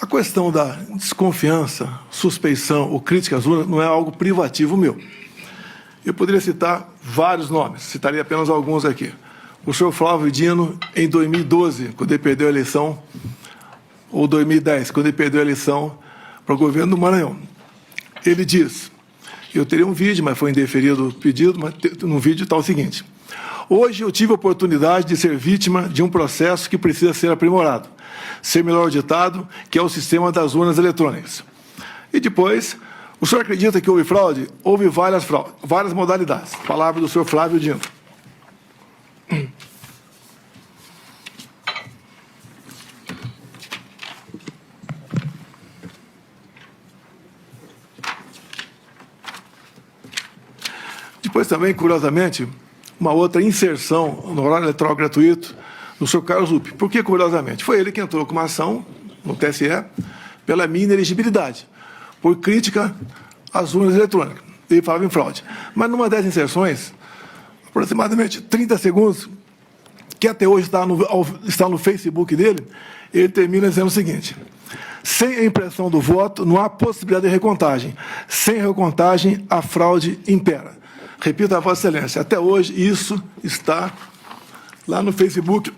questão da desconfiança, suspeição ou crítica às urnas não é algo privativo meu. Eu poderia citar vários nomes, citaria apenas alguns aqui. O senhor Flávio Dino, em 2012, quando ele perdeu a eleição, ou 2010, quando ele perdeu a eleição para o governo do Maranhão. Ele diz, eu teria um vídeo, mas foi indeferido o pedido, mas no vídeo está o seguinte: hoje eu tive a oportunidade de ser vítima de um processo que precisa ser aprimorado, ser melhor auditado, que é o sistema das urnas eletrônicas. E depois, o senhor acredita que houve fraude? Houve várias modalidades. Palavra do senhor Flávio Dino. Depois também, curiosamente, uma outra inserção no horário eleitoral gratuito do senhor Carlos Lupe. Por que curiosamente? Foi ele que entrou com uma ação no TSE pela minha inelegibilidade, por crítica às urnas eletrônicas. Ele falava em fraude. Mas numa das inserções, aproximadamente 30 segundos, que até hoje está no Facebook dele, ele termina dizendo o seguinte: sem a impressão do voto, não há possibilidade de recontagem. Sem recontagem, a fraude impera. Repito a Vossa Excelência, até hoje isso está lá no Facebook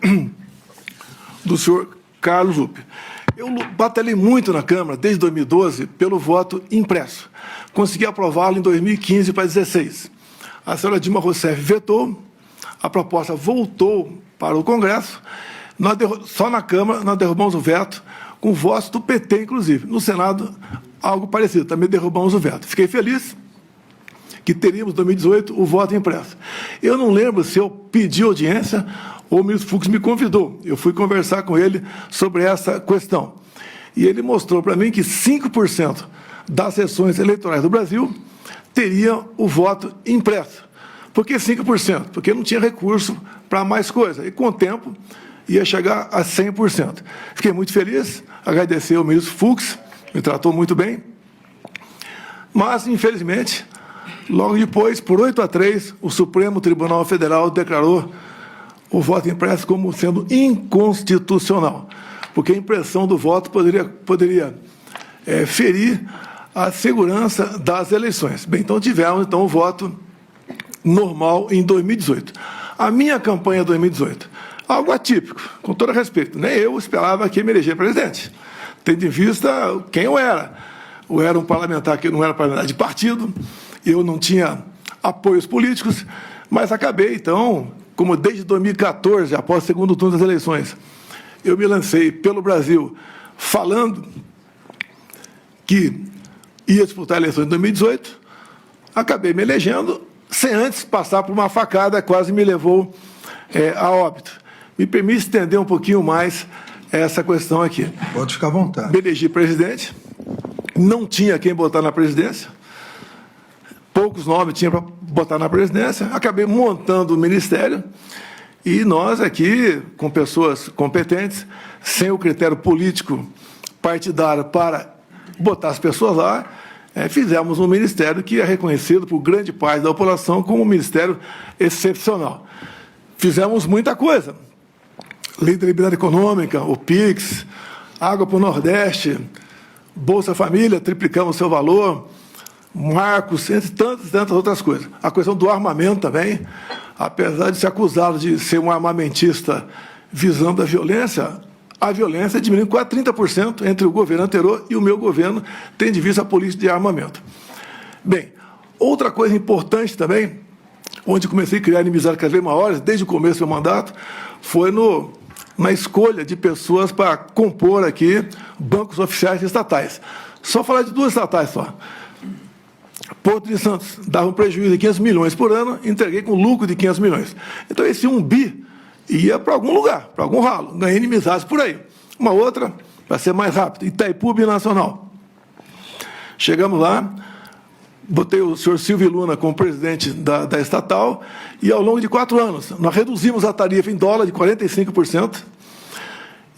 do senhor Carlos Lupe. Eu batalhei muito na Câmara, desde 2012, pelo voto impresso. Consegui aprová-lo em 2015 para 2016. A senhora Dilma Rousseff vetou, a proposta voltou para o Congresso, só na Câmara nós derrubamos o veto, com votos do PT, inclusive. No Senado, algo parecido, também derrubamos o veto. Fiquei feliz que teríamos, em 2018, o voto impresso. Eu não lembro se eu pedi audiência ou o ministro Fux me convidou. Eu fui conversar com ele sobre essa questão. E ele mostrou para mim que 5% das sessões eleitorais do Brasil teriam o voto impresso. Por que 5%? Porque não tinha recurso para mais coisa. E, com o tempo, ia chegar a 100%. Fiquei muito feliz, agradecer ao ministro Fux, me tratou muito bem. Mas, infelizmente, logo depois, por 8-3, o Supremo Tribunal Federal declarou o voto impresso como sendo inconstitucional, porque a impressão do voto poderia ferir a segurança das eleições. Bem, então tivemos o voto normal em 2018. A minha campanha 2018, algo atípico, com todo respeito, nem eu esperava que me eleger presidente, tendo em vista quem eu era. Eu era um parlamentar que não era parlamentar de partido, eu não tinha apoios políticos, mas acabei, então, como desde 2014, após o segundo turno das eleições, eu me lancei pelo Brasil falando que ia disputar a eleição em 2018, acabei me elegendo, sem antes passar por uma facada, quase me levou a óbito. Me permite estender um pouquinho mais essa questão aqui. Pode ficar à vontade. Me elegi presidente, não tinha quem botar na presidência, poucos nomes tinha para botar na presidência, acabei montando o ministério, e nós aqui, com pessoas competentes, sem o critério político partidário para botar as pessoas lá, fizemos um ministério que é reconhecido por grande parte da população como um ministério excepcional. Fizemos muita coisa. Lei da Liberdade Econômica, o PIX, Água para o Nordeste, Bolsa Família, triplicamos o seu valor, marcos, entre tantas outras coisas. A questão do armamento também, apesar de ser acusado de ser um armamentista visando a violência diminuiu quase 30% entre o governo anterior e o meu governo, tendo em vista a política de armamento. Bem, outra coisa importante também, onde comecei a criar inimizades cada vez maiores, desde o começo do meu mandato, foi na escolha de pessoas para compor aqui bancos oficiais estatais. Só falar de duas estatais só. Porto de Santos dava um prejuízo de 500 milhões por ano, entreguei com lucro de 500 milhões. Então, esse 1 bi ia para algum lugar, para algum ralo, ganhei inimizades por aí. Uma outra, para ser mais rápido, Itaipu Binacional. Chegamos lá, botei o senhor Silvio Luna como presidente da estatal, e ao longo de 4 anos, nós reduzimos a tarifa em dólar de 45%,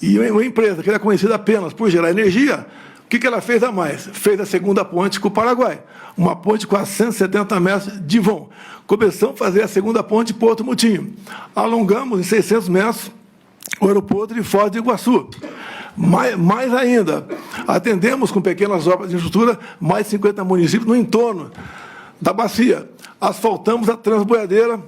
e uma empresa que era conhecida apenas por gerar energia, o que ela fez a mais? Fez a segunda ponte com o Paraguai, uma ponte com 170 metros de vão. Começamos a fazer a segunda ponte Porto Mutinho. Alongamos em 600 metros o aeroporto de Foz do Iguaçu. Mais ainda, Atendemos com pequenas obras de infraestrutura mais de 50 municípios no entorno da bacia. Asfaltamos a transboiadeira,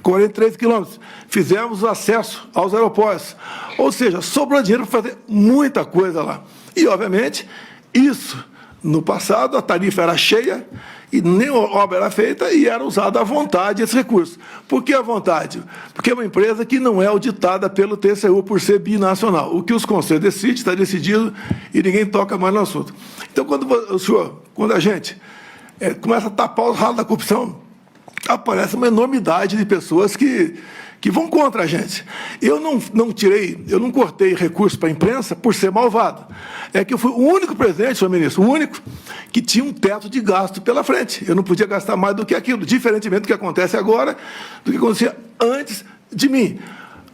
43 quilômetros. Fizemos o acesso aos aeroportos. Ou seja, sobrou dinheiro para fazer muita coisa lá. E, obviamente, isso, no passado, a tarifa era cheia e nem obra era feita e era usada à vontade esse recurso. Por que à vontade? Porque é uma empresa que não é auditada pelo TCU por ser binacional. O que os conselhos decidem está decidido e ninguém toca mais no assunto. Então, quando a gente começa a tapar os ralos da corrupção, aparece uma enormidade de pessoas que vão contra a gente. Eu não cortei recurso para a imprensa por ser malvado. É que eu fui o único presidente, senhor ministro, o único que tinha um teto de gasto pela frente. Eu não podia gastar mais do que aquilo, diferentemente do que acontece agora, do que acontecia antes de mim.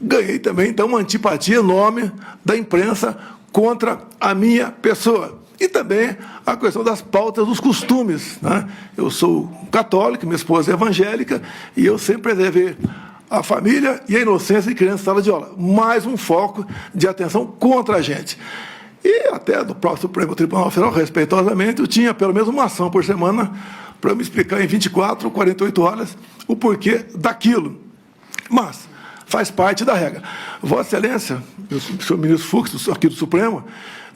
Ganhei também, então, uma antipatia enorme da imprensa contra a minha pessoa. E também a questão das pautas dos costumes, né? Eu sou católico, minha esposa é evangélica, e eu sempre preservei a família e a inocência de criança em sala de aula. Mais um foco de atenção contra a gente. E até do próprio Supremo Tribunal Federal, respeitosamente, eu tinha pelo menos uma ação por semana para me explicar em 24, 48 horas o porquê daquilo. Mas faz parte da regra. Vossa Excelência, o senhor ministro Fux, aqui do Supremo,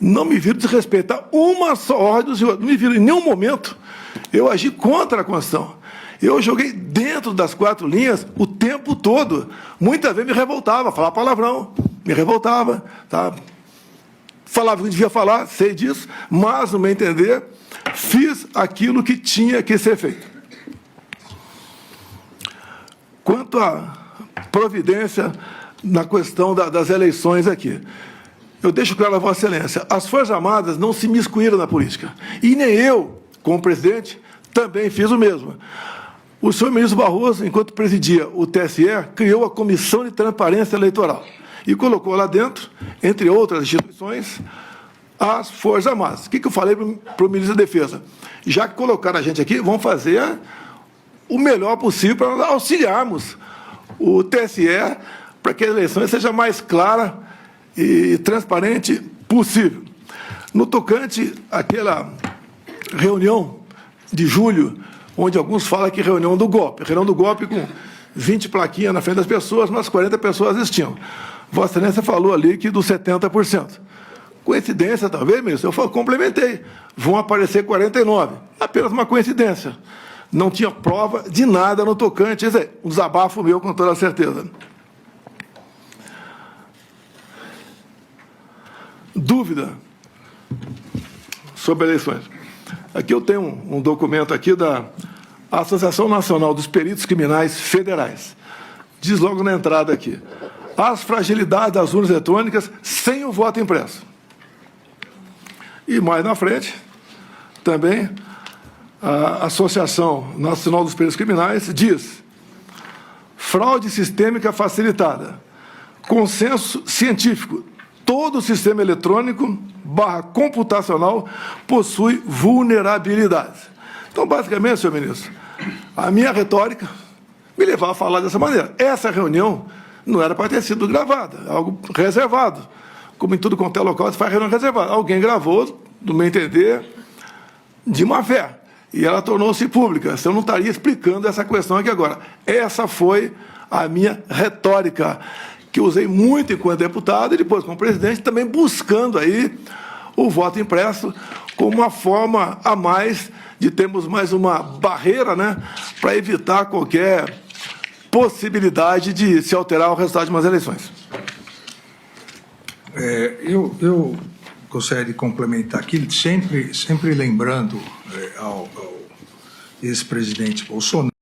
não me viram desrespeitar uma só ordem do senhor. Não me viram em nenhum momento eu agi contra a Constituição. Eu joguei dentro das 4 linhas o tempo todo. Muitas vezes me revoltava, falava palavrão, me revoltava, tá? Falava o que devia falar, sei disso, mas, no meu entender, fiz aquilo que tinha que ser feito. Quanto à providência na questão das eleições aqui, eu deixo claro a Vossa Excelência, as Forças Armadas não se miscuíram na política. E nem eu, como presidente, também fiz o mesmo. O senhor ministro Barroso, enquanto presidia o TSE, criou a Comissão de Transparência Eleitoral e colocou lá dentro, entre outras instituições, as Forças Armadas. O que eu falei para o ministro da Defesa? Já que colocaram a gente aqui, vamos fazer o melhor possível para nós auxiliarmos o TSE para que a eleição seja mais clara e transparente possível. No tocante àquela reunião de julho, onde alguns falam que reunião do golpe com 20 plaquinhas na frente das pessoas, mas 40 pessoas assistiam. Vossa Excelência falou ali que dos 70%. Coincidência, talvez, ministro? Eu complementei. Vão aparecer 49. Apenas uma coincidência. Não tinha prova de nada no tocante. Isso é um desabafo meu, com toda certeza. Dúvida sobre eleições. Aqui eu tenho um documento aqui da Associação Nacional dos Peritos Criminais Federais. Diz logo na entrada aqui: as fragilidades das urnas eletrônicas sem o voto impresso. E mais na frente, também, a Associação Nacional dos Peritos Criminais diz: fraude sistêmica facilitada, consenso científico, todo o sistema eletrônico / computacional possui vulnerabilidades. Então, basicamente, senhor ministro, a minha retórica me levava a falar dessa maneira. Essa reunião não era para ter sido gravada, algo reservado. Como em tudo quanto é local, se faz reunião reservada. Alguém gravou, no meu entender, de má fé. E ela tornou-se pública. Eu não estaria explicando essa questão aqui agora. Essa foi a minha retórica, que usei muito enquanto deputado e depois como presidente, também buscando aí o voto impresso como uma forma a mais de termos mais uma barreira, né, para evitar qualquer possibilidade de se alterar o resultado de umas eleições. Eu gostaria de complementar aqui, sempre lembrando ao ex-presidente Bolsonaro,